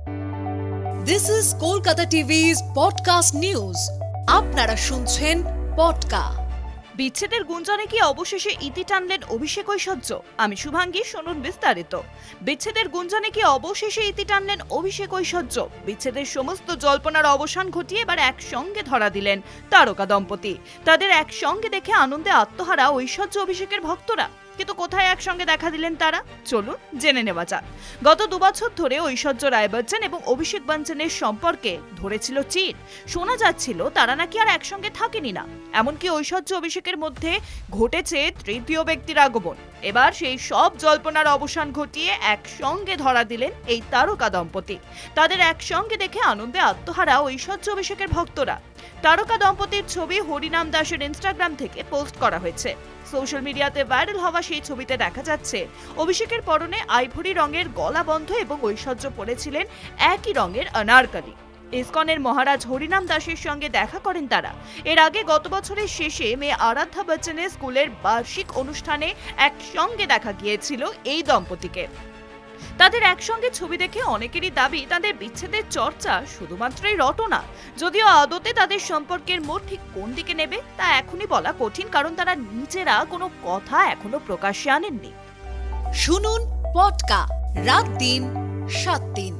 This is Kolkata TV's podcast news. আপনারা শুনছেন পডকা। বিচ্ছেদের গুঞ্জনে কি অবশেষে ইতি টানলেন অভিষেক ঐশ্বর্য? আমি শুভাঙ্গী, শুনুন বিস্তারিত। বিচ্ছেদের গুঞ্জনে কি অবশেষে ইতি টানলেন অভিষেক ঐশ্বর্য? বিচ্ছেদের সমস্ত জল্পনার অবসান ঘটিয়ে এবার একসঙ্গে ধরা দিলেন তারকা দম্পতি। তাদের একসঙ্গে দেখে আনন্দে আত্মহারা ঐশ্বর্য অভিষেকের ভক্তরা। কিন্তু কোথায় একসঙ্গে দেখা দিলেন তারা? চলুন জেনে নেওয়া যাক। গত 2 বছর ধরে ঐশ্বর্য রায় বচ্চন এবং অভিষেক বচ্চনের সম্পর্কে ধরেছিল চির। শোনা যাচ্ছিল তারা নাকি আর একসঙ্গে থাকেনি না। এমনকি ঐশ্বর্য অভিষেকের মধ্যে ঘটেছে তৃতীয় ব্যক্তির আগমন। এবার সেই সব জল্পনার অবসান ঘটিয়ে একসঙ্গে ধরা দিলেন এই তারকা দম্পতি। তাদের একসঙ্গে দেখে আনন্দে আত্মহারা ঐশ্বর্য অভিষেকের ভক্তরা। তারকা দম্পতির ছবি হরিনাম দাসের ইনস্টাগ্রাম থেকে পোস্ট করা হয়েছে। সোশ্যাল মিডিয়াতে ভাইরাল হওয়া সেই ছবিতে দেখা যাচ্ছে অভিষেকের পরনে আইভরি রঙের গলা বন্ধ এবং ঐশ্বর্য পরেছিলেন একই রঙের অনারকলি। ইসকনের মহারাজ হরিনাম দাসের সঙ্গে দেখা করেন তারা। এর আগে গত বছরের শেষে মেয়ে আরাধ্যা বচ্চনের স্কুলের বার্ষিক অনুষ্ঠানে একসঙ্গে দেখা গিয়েছিল এই দম্পতিকে। তাদের একসঙ্গে ছবি দেখে অনেকেরই দাবি তাদের বিচ্ছেদের চর্চা শুধুমাত্রই রটনা। যদিও আদতে তাদের সম্পর্কের মোড় ঠিক কোন দিকে নেবে তা এখনই বলা কঠিন, কারণ তারা নিজেরা কোনো কথা এখনো প্রকাশ্যে আনেননি। শুনুন পডকা, রাত দিন 7 দিন।